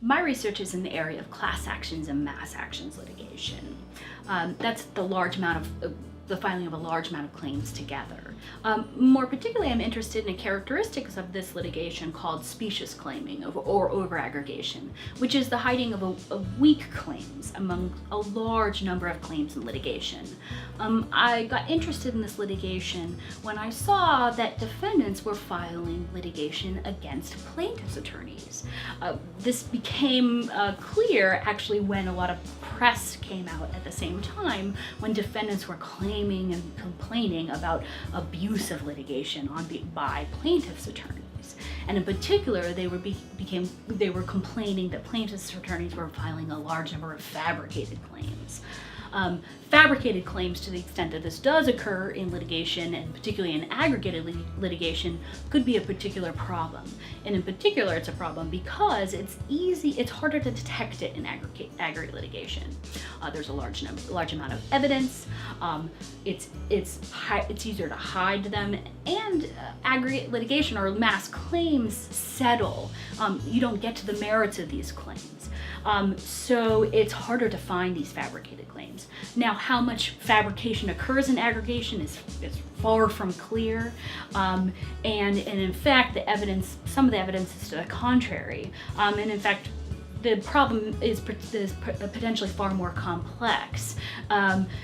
My research is in the area of class actions and mass actions litigation. That's the filing of a large amount of claims together. More particularly, I'm interested in characteristics of this litigation called specious claiming or overaggregation, which is the hiding of weak claims among a large number of claims in litigation. I got interested in this litigation when I saw that defendants were filing litigation against plaintiffs' attorneys. This became clear actually when a lot of press came out at the same time when defendants were claiming and complaining about abusive litigation by plaintiffs' attorneys. And in particular, they were complaining that plaintiffs' attorneys were filing a large number of fabricated claims. Fabricated claims, to the extent that this does occur in litigation, and particularly in aggregated litigation, could be a particular problem. And in particular, it's a problem because it's harder to detect it in aggregate litigation. There's a large amount of evidence. It's easier to hide them, and aggregate litigation or mass claims settle. You don't get to the merits of these claims. So it's harder to find these fabricated claims. Now, how much fabrication occurs in aggregation is far from clear, and in fact, some of the evidence is to the contrary. And in fact, the problem is potentially far more complex.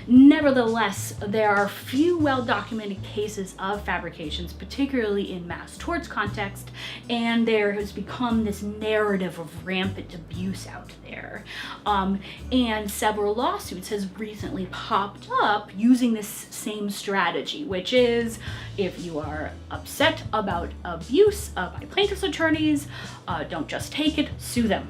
Nevertheless, there are few well-documented cases of fabrications, particularly in mass torts context, and there has become this narrative of rampant abuse out there. And several lawsuits has recently popped up using this same strategy, which is if you are upset about abuse by plaintiffs' attorneys, don't just take it, sue them.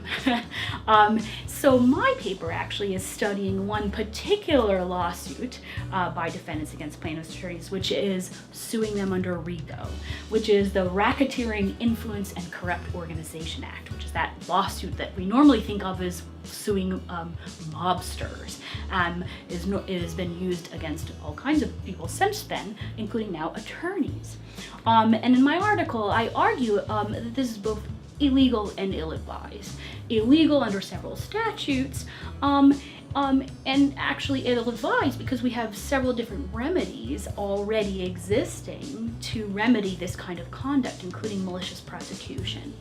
So my paper actually is studying one particular lawsuit by defendants against plaintiffs' attorneys, which is suing them under RICO, which is the Racketeering, Influence, and Corrupt Organization Act, which is that lawsuit that we normally think of as suing mobsters. It has been used against all kinds of people since then, including now attorneys. And in my article, I argue that this is both illegal and ill-advised. Illegal under several statutes, and actually ill-advised because we have several different remedies already existing to remedy this kind of conduct, including malicious prosecution.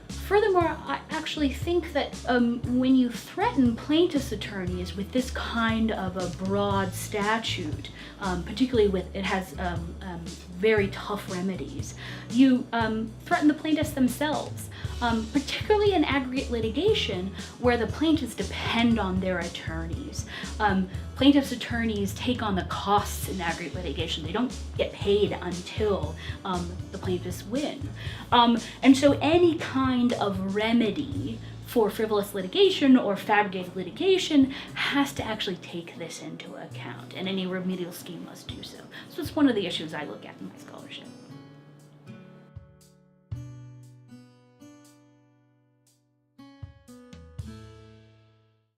Furthermore, I actually think that when you threaten plaintiffs' attorneys with this kind of a broad statute, particularly it has very tough remedies, you threaten the plaintiffs themselves, particularly in aggregate litigation where the plaintiffs depend on their attorneys. Plaintiffs' attorneys take on the costs in aggregate litigation. They don't get paid until the plaintiffs win. And so any kind of remedy for frivolous litigation or fabricated litigation has to actually take this into account, and any remedial scheme must do so. So it's one of the issues I look at in my scholarship.